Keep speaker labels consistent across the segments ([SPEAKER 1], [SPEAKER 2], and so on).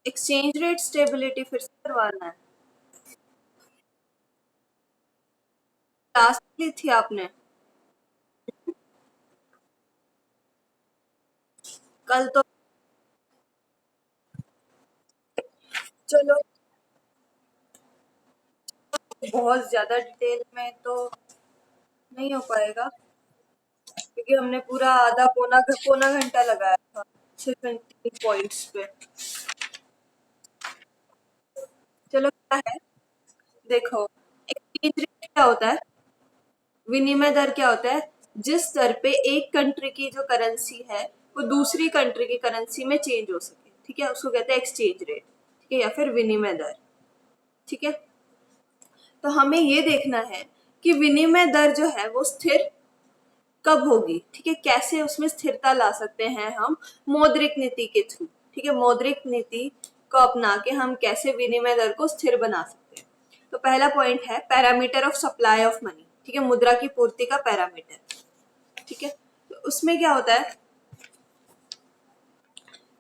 [SPEAKER 1] Exchange rate stability फिर से करवाना है। क्लास ली थी आपने कल तो। चलो बहुत ज्यादा डिटेल में तो नहीं हो पाएगा क्योंकि हमने पूरा आधा पौना घंटा लगाया था सिर्फ इन 3 पॉइंट्स पे। चलो क्या है, देखो एक्सचेंज रेट क्या होता है, विनिमय दर क्या होता है, जिस दर पे एक कंट्री की जो करेंसी है वो दूसरी कंट्री की करेंसी में चेंज हो सके, ठीक है, उसको कहते हैं एक्सचेंज रेट, ठीक है, या फिर विनिमय दर, ठीक है। तो हमें ये देखना है कि विनिमय दर जो है वो स्थिर कब होगी, ठीक है, कैसे उसमें स्थिरता ला सकते हैं हम, मौद्रिक नीति के थ्रू, ठीक है, मौद्रिक नीति को अपना के हम कैसे विनिमय दर को स्थिर बना सकते हैं। तो पहला पॉइंट है parameter of supply of money, ठीक है, मुद्रा की पूर्ति का पैरामीटर, ठीक है। तो उसमें क्या होता है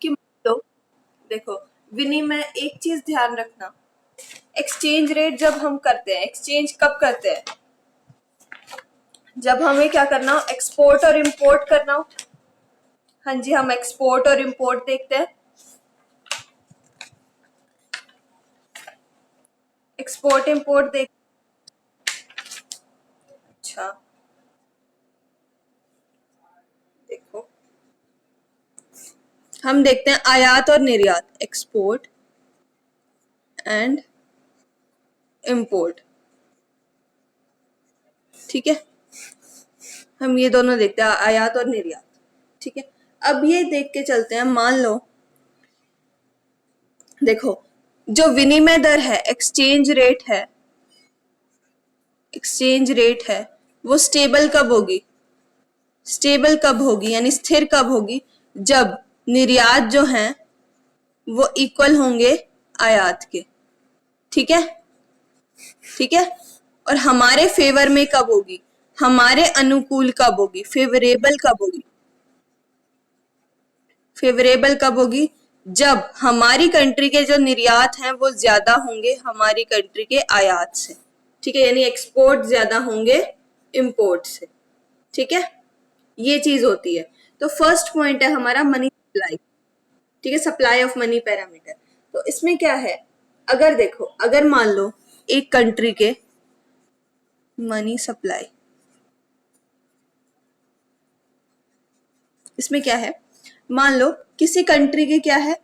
[SPEAKER 1] कि तो देखो विनिमय, एक चीज ध्यान रखना, एक्सचेंज रेट जब हम करते हैं, एक्सचेंज कब करते हैं, जब हमें क्या करना हो, एक्सपोर्ट और इंपोर्ट करना हो। हाँ जी, हम एक्सपोर्ट और इंपोर्ट देखते हैं, एक्सपोर्ट इंपोर्ट देख, अच्छा देखो हम देखते हैं आयात और निर्यात, एक्सपोर्ट एंड इंपोर्ट, ठीक है, हम ये दोनों देखते हैं आयात और निर्यात, ठीक है। अब ये देख के चलते हैं, मान लो देखो जो विनिमय दर है, एक्सचेंज रेट है, एक्सचेंज रेट है वो स्टेबल कब होगी, स्टेबल कब होगी यानी स्थिर कब होगी, जब निर्यात जो है वो इक्वल होंगे आयात के, ठीक है, ठीक है। और हमारे फेवर में कब होगी, हमारे अनुकूल कब होगी, फेवरेबल कब होगी, फेवरेबल कब होगी, जब हमारी कंट्री के जो निर्यात हैं वो ज्यादा होंगे हमारी कंट्री के आयात से, ठीक है, यानी एक्सपोर्ट ज्यादा होंगे इंपोर्ट से, ठीक है, ये चीज होती है। तो फर्स्ट पॉइंट है हमारा मनी सप्लाई, ठीक है, सप्लाई ऑफ मनी पैरामीटर। तो इसमें क्या है, अगर देखो, अगर मान लो एक कंट्री के मनी सप्लाई, इसमें क्या है, मान लो किसी कंट्री के क्या है,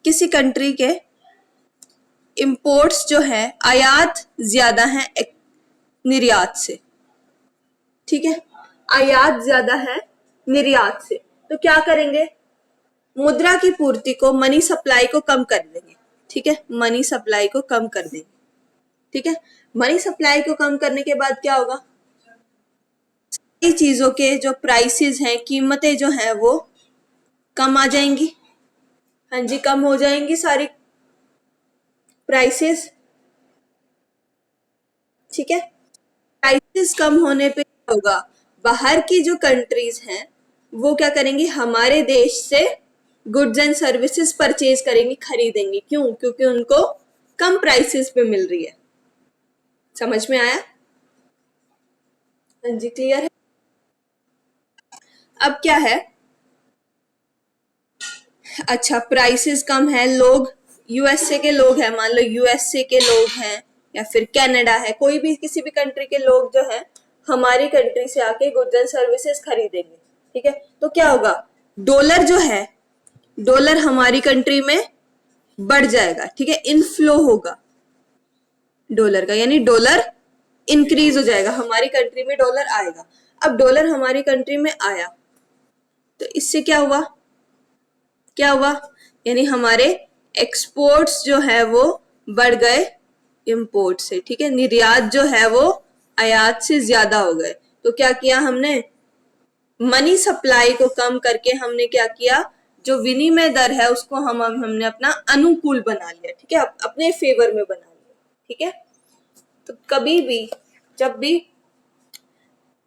[SPEAKER 1] किसी कंट्री के इंपोर्ट्स जो है आयात ज्यादा है निर्यात से, ठीक है, आयात ज्यादा है निर्यात से, तो क्या करेंगे, मुद्रा की पूर्ति को, मनी सप्लाई को कम कर देंगे, ठीक है, मनी सप्लाई को कम कर देंगे, ठीक है। मनी सप्लाई को कम करने के बाद क्या होगा, चीजों के जो प्राइसेस हैं, कीमतें जो हैं वो कम आ जाएंगी, हाँ जी, कम हो जाएंगी सारी प्राइसेस, ठीक है। प्राइसेस कम होने पे क्या होगा, बाहर की जो कंट्रीज हैं वो क्या करेंगी, हमारे देश से गुड्स एंड सर्विसेज परचेज करेंगी, खरीदेंगी, क्यों, क्योंकि उनको कम प्राइसेस पे मिल रही है। समझ में आया, हाँ जी, क्लियर है। अब क्या है, अच्छा प्राइसेस कम है, लोग यूएसए के लोग हैं, मान लो यूएसए के लोग हैं या फिर कनाडा है, कोई भी किसी भी कंट्री के लोग जो है हमारी कंट्री से आके गुड्स एंड सर्विसेज खरीदेंगे, ठीक है। तो क्या होगा, डॉलर जो है, डॉलर हमारी कंट्री में बढ़ जाएगा, ठीक है, इनफ्लो होगा डॉलर का, यानी डॉलर इंक्रीज हो जाएगा, हमारी कंट्री में डॉलर आएगा। अब डॉलर हमारी कंट्री में आया तो इससे क्या हुआ, क्या हुआ, यानी हमारे एक्सपोर्ट्स जो है वो बढ़ गए इंपोर्ट से, ठीक है, निर्यात जो है वो आयात से ज्यादा हो गए। तो क्या किया हमने, मनी सप्लाई को कम करके हमने क्या किया, जो विनिमय दर है उसको हमने अपना अनुकूल बना लिया, ठीक है, अपने फेवर में बना लिया, ठीक है। तो कभी भी जब भी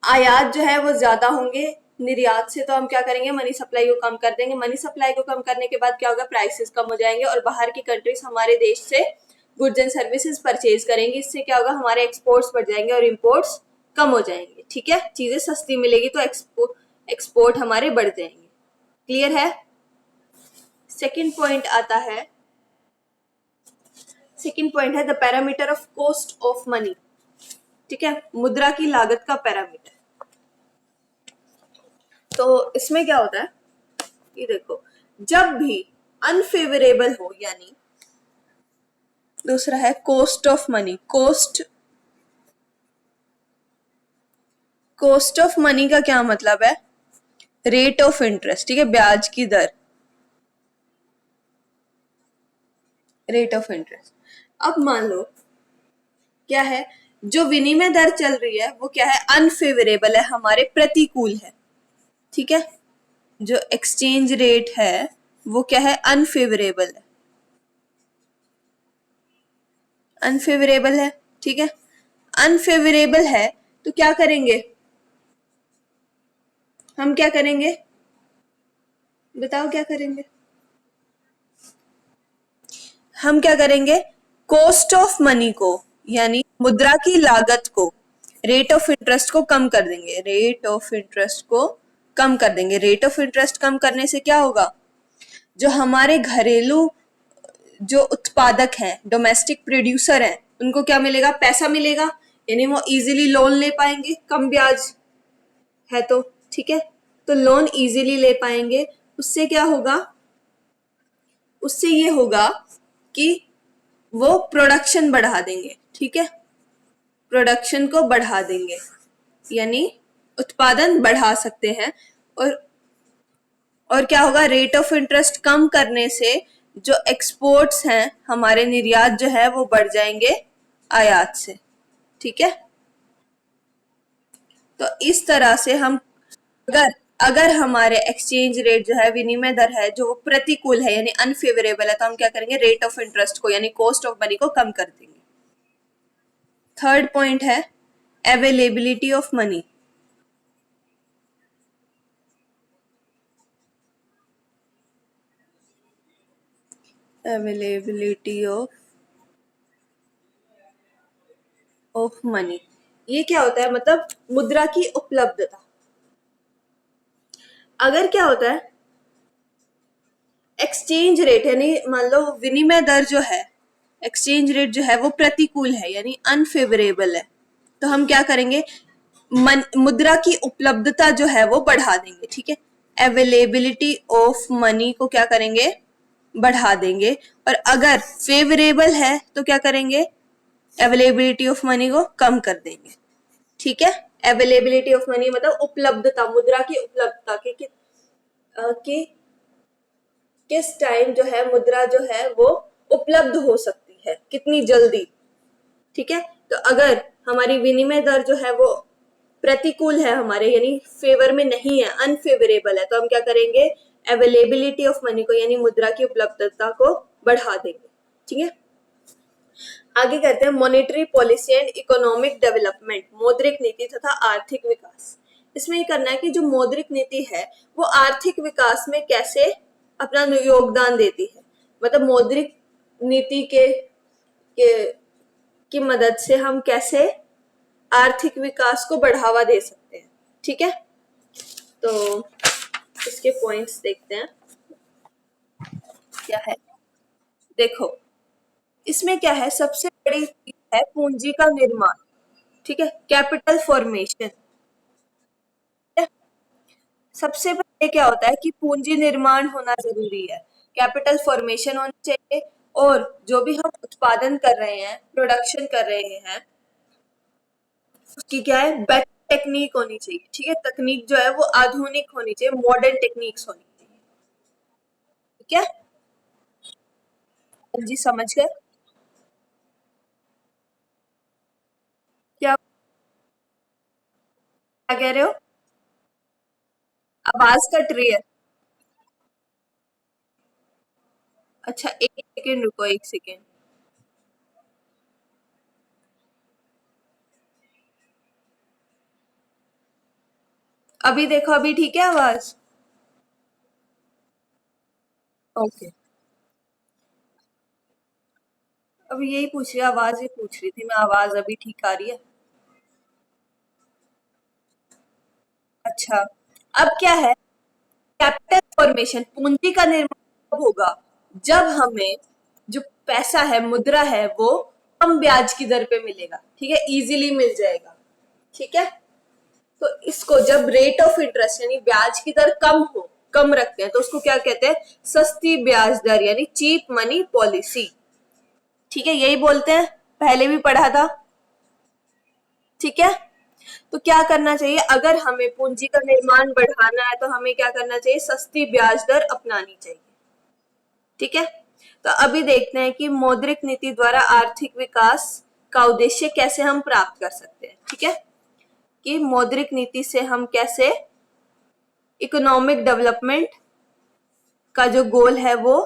[SPEAKER 1] आयात जो है वो ज्यादा होंगे निर्यात से तो हम क्या करेंगे, मनी सप्लाई को कम कर देंगे। मनी सप्लाई को कम करने के बाद क्या होगा, प्राइसेस कम हो जाएंगे और बाहर की कंट्रीज हमारे देश से गुड्स एंड सर्विसेज परचेज करेंगी। इससे क्या होगा, हमारे एक्सपोर्ट्स बढ़ जाएंगे और इम्पोर्ट्स कम हो जाएंगे। ठीक है, चीजें सस्ती मिलेगी तो एक्सपोर्ट हमारे बढ़ जाएंगे। क्लियर है। सेकेंड पॉइंट आता है, सेकेंड पॉइंट है the parameter of cost of money. ठीक है, मुद्रा की लागत का पैरामीटर। तो इसमें क्या होता है, ये देखो, जब भी अनफेवरेबल हो, यानी दूसरा है cost of money. Cost of money का क्या मतलब है, रेट ऑफ इंटरेस्ट। ठीक है, ब्याज की दर, रेट ऑफ इंटरेस्ट। अब मान लो क्या है, जो विनिमय दर चल रही है वो क्या है, अनफेवरेबल है, हमारे प्रतिकूल है। ठीक है, जो एक्सचेंज रेट है वो क्या है, अनफेवरेबल है, अनफेवरेबल है। ठीक है, अनफेवरेबल है तो क्या करेंगे, हम क्या करेंगे, बताओ क्या करेंगे, हम क्या करेंगे, कॉस्ट ऑफ मनी को यानी मुद्रा की लागत को, रेट ऑफ इंटरेस्ट को कम कर देंगे, रेट ऑफ इंटरेस्ट को कम कर देंगे। रेट ऑफ इंटरेस्ट कम करने से क्या होगा, जो हमारे घरेलू जो उत्पादक हैं, डोमेस्टिक प्रोड्यूसर हैं, उनको क्या मिलेगा, पैसा मिलेगा, यानी वो इजीली लोन ले पाएंगे, कम ब्याज है तो। ठीक है, तो लोन इजीली ले पाएंगे। उससे क्या होगा, उससे ये होगा कि वो प्रोडक्शन बढ़ा देंगे। ठीक है, प्रोडक्शन को बढ़ा देंगे, यानी उत्पादन बढ़ा सकते हैं। और क्या होगा, रेट ऑफ इंटरेस्ट कम करने से जो एक्सपोर्ट्स हैं हमारे, निर्यात जो है वो बढ़ जाएंगे आयात से। ठीक है, तो इस तरह से हम अगर अगर हमारे एक्सचेंज रेट जो है, विनिमय दर है जो प्रतिकूल है यानी अनफेवरेबल है, तो हम क्या करेंगे, रेट ऑफ इंटरेस्ट को यानी कॉस्ट ऑफ मनी को कम कर देंगे। थर्ड पॉइंट है availability of money. Availability of money, ये क्या होता है, मतलब मुद्रा की उपलब्धता। अगर क्या होता है, एक्सचेंज रेट यानी मान लो विनिमय दर जो है, एक्सचेंज रेट जो है वो प्रतिकूल है यानी अनफेवरेबल है, तो हम क्या करेंगे, मुद्रा की उपलब्धता जो है वो बढ़ा देंगे। ठीक है, अवेलेबिलिटी ऑफ मनी को क्या करेंगे, बढ़ा देंगे। और अगर फेवरेबल है तो क्या करेंगे, अवेलेबिलिटी ऑफ मनी को कम कर देंगे। ठीक है, अवेलेबिलिटी ऑफ मनी मतलब उपलब्धता, मुद्रा की उपलब्धता कि किस टाइम जो है मुद्रा जो है वो उपलब्ध हो सकती है, कितनी जल्दी। ठीक है, तो अगर हमारी विनिमय दर जो है वो प्रतिकूल है हमारे, यानी फेवर में नहीं है, अनफेवरेबल है, तो हम क्या करेंगे, अवेलेबिलिटी ऑफ मनी को यानी मुद्रा की उपलब्धता को बढ़ा देंगे। ठीक है, आगे कहते हैं monetary policy and economic development, मौद्रिक नीति तथा आर्थिक विकास। इसमें ये करना है कि जो मौद्रिक नीति है वो आर्थिक विकास में कैसे अपना योगदान देती है, मतलब मौद्रिक नीति के की मदद से हम कैसे आर्थिक विकास को बढ़ावा दे सकते हैं। ठीक है, तो इसके पॉइंट्स देखते हैं क्या है। देखो, इसमें क्या है, सबसे बड़ी चीज है पूंजी का निर्माण। ठीक है, कैपिटल फॉर्मेशन। सबसे पहले क्या होता है कि पूंजी निर्माण होना जरूरी है, कैपिटल फॉर्मेशन होना चाहिए, और जो भी हम उत्पादन कर रहे हैं, प्रोडक्शन कर रहे हैं, उसकी क्या है, बेटर टेक्निक होनी चाहिए। ठीक है, तकनीक जो है वो आधुनिक होनी चाहिए, मॉडर्न टेक्निक्स होनी चाहिए। ठीक है, जी समझ गए क्या क्या कह रहे हो, आवाज कट रही है। अच्छा, एक सेकेंड रुको, एक सेकेंड। अभी देखो, अभी ठीक है आवाज? ओके। अभी यही पूछ रही, आवाज ही पूछ रही थी मैं, आवाज अभी ठीक आ रही है? अच्छा। अब क्या है, कैपिटल फॉर्मेशन, पूंजी का निर्माण कब होगा? जब हमें जो पैसा है, मुद्रा है, वो कम ब्याज की दर पे मिलेगा, ठीक है, इजीली मिल जाएगा। ठीक है, तो इसको जब रेट ऑफ इंटरेस्ट यानी ब्याज की दर कम हो, कम रखते हैं, तो उसको क्या कहते हैं? सस्ती ब्याज दर यानी चीप मनी पॉलिसी। ठीक है, यही बोलते हैं, पहले भी पढ़ा था। ठीक है, तो क्या करना चाहिए, अगर हमें पूंजी का निर्माण बढ़ाना है तो हमें क्या करना चाहिए? सस्ती ब्याज दर अपनानी चाहिए। ठीक है, तो अभी देखते हैं कि मौद्रिक नीति द्वारा आर्थिक विकास का उद्देश्य कैसे हम प्राप्त कर सकते हैं। ठीक है, कि मौद्रिक नीति से हम कैसे इकोनॉमिक डेवलपमेंट का जो गोल है वो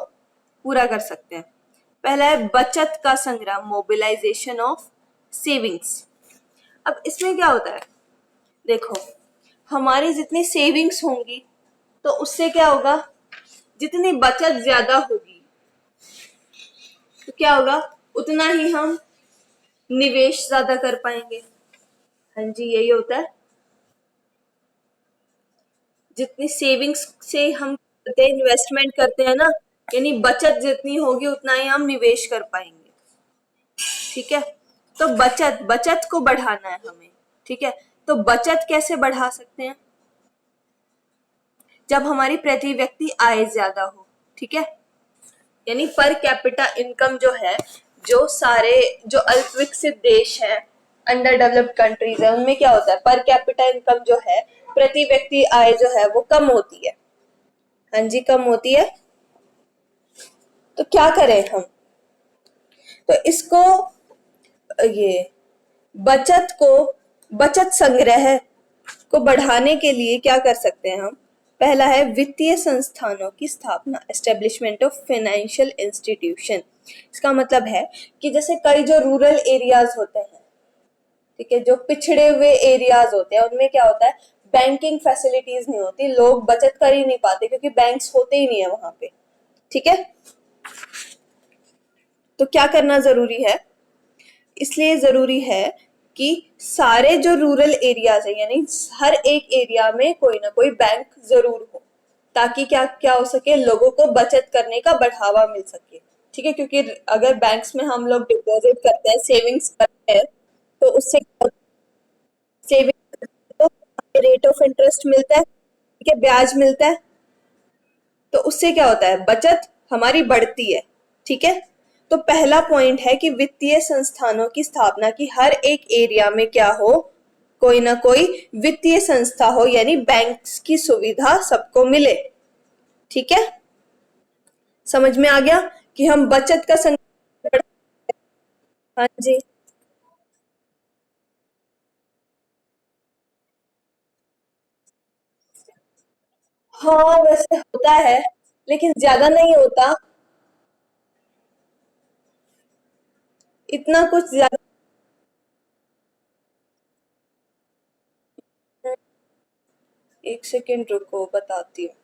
[SPEAKER 1] पूरा कर सकते हैं। पहला है बचत का संग्रह, मोबिलाइजेशन ऑफ सेविंग्स। अब इसमें क्या होता है, देखो, हमारी जितनी सेविंग्स होंगी तो उससे क्या होगा, जितनी बचत ज्यादा होगी तो क्या होगा, उतना ही हम निवेश ज्यादा कर पाएंगे। हाँ जी, यही होता है। जितनी सेविंग्स से हम करते हैं, इन्वेस्टमेंट करते हैं ना, यानी बचत जितनी होगी उतना ही हम निवेश कर पाएंगे। ठीक है, तो बचत बचत को बढ़ाना है हमें। ठीक है, तो बचत कैसे बढ़ा सकते हैं? जब हमारी प्रति व्यक्ति आय ज्यादा हो। ठीक है, यानी पर कैपिटा इनकम जो है, जो सारे जो अल्प विकसित देश हैं, अंडर डेवलप्ड कंट्रीज है, उनमें क्या होता है, पर कैपिटा इनकम जो है, प्रति व्यक्ति आय जो है वो कम होती है। हाँ जी, कम होती है। तो क्या करें हम, तो इसको, ये बचत को, बचत संग्रह को बढ़ाने के लिए क्या कर सकते हैं हम? पहला है वित्तीय संस्थानों की स्थापना, एस्टेब्लिशमेंट ऑफ फाइनेंशियल इंस्टीट्यूशन। इसका मतलब है कि जैसे कई जो रूरल एरियाज होते हैं, ठीक है, जो पिछड़े हुए एरियाज होते हैं, उनमें क्या होता है, बैंकिंग फैसिलिटीज नहीं होती, लोग बचत कर ही नहीं पाते क्योंकि बैंक्स होते ही नहीं है वहां पे। ठीक है, तो क्या करना जरूरी है, इसलिए जरूरी है कि सारे जो रूरल एरियाज है, यानी हर एक एरिया में कोई ना कोई बैंक जरूर हो, ताकि क्या क्या हो सके, लोगों को बचत करने का बढ़ावा मिल सके। ठीक है, क्योंकि अगर बैंक्स में हम लोग डिपॉजिट करते हैं, सेविंग्स करते हैं, तो उससे सेविंग तो रेट ऑफ इंटरेस्ट मिलता है, ठीक है, ब्याज मिलता है, तो उससे क्या होता है, बचत हमारी बढ़ती है। ठीक है, तो पहला पॉइंट है कि वित्तीय संस्थानों की स्थापना, की हर एक एरिया में क्या हो, कोई ना कोई वित्तीय संस्था हो, यानी बैंक्स की सुविधा सबको मिले। ठीक है, समझ में आ गया कि हम बचत का संग्रह। हाँ जी। हाँ, वैसे होता है, लेकिन ज्यादा नहीं होता, इतना कुछ ज्यादा। एक सेकेंड रुको, बताती हूँ।